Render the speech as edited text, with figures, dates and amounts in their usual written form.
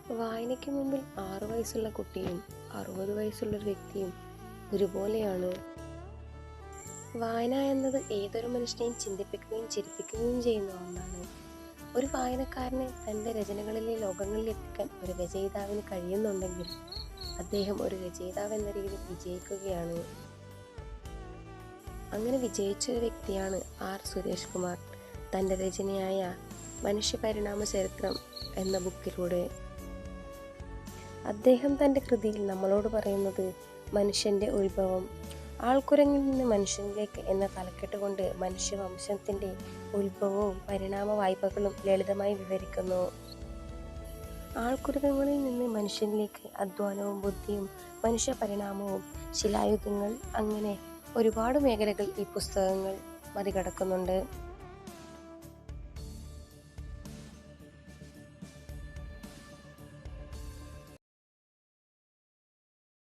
വായനയ്ക്ക് മുമ്പിൽ 6 വയസ്സുള്ള കുട്ടിയും 60 വയസ്സുള്ളൊരു വ്യക്തിയും ഒരുപോലെയാണ്. വായന എന്നത് ഏതൊരു മനുഷ്യനെയും ചിന്തിപ്പിക്കുകയും ചിരിപ്പിക്കുകയും ചെയ്യുന്ന ഒന്നാണ്. ഒരു വായനക്കാരനെ തൻ്റെ രചനകളിലെ ലോകങ്ങളിൽ എത്തിക്കാൻ ഒരു രചയിതാവിന് കഴിയുന്നുണ്ടെങ്കിൽ അദ്ദേഹം ഒരു രചയിതാവ് എന്ന രീതിയിൽ വിജയിക്കുകയാണ്. അങ്ങനെ വിജയിച്ചൊരു വ്യക്തിയാണ് ആർ സുരേഷ് കുമാർ തൻ്റെ രചനയായ മനുഷ്യപരിണാമ ചരിത്രം എന്ന ബുക്കിലൂടെ. അദ്ദേഹം തൻ്റെ കൃതിയിൽ നമ്മളോട് പറയുന്നത് മനുഷ്യൻ്റെ ഉത്ഭവം, ആൾക്കുരങ്ങിൽ നിന്ന് മനുഷ്യനിലേക്ക് എന്ന തലക്കെട്ട് കൊണ്ട് മനുഷ്യവംശത്തിൻ്റെ ഉത്ഭവവും പരിണാമ വായ്പകളും ലളിതമായി വിവരിക്കുന്നു. ആൾക്കുരങ്ങളിൽ നിന്ന് മനുഷ്യനിലേക്ക് അധ്വാനവും ബുദ്ധിയും മനുഷ്യ പരിണാമവും ശിലായുഗങ്ങൾ, അങ്ങനെ ഒരുപാട് മേഖലകൾ ഈ പുസ്തകങ്ങൾ മറികടക്കുന്നുണ്ട്.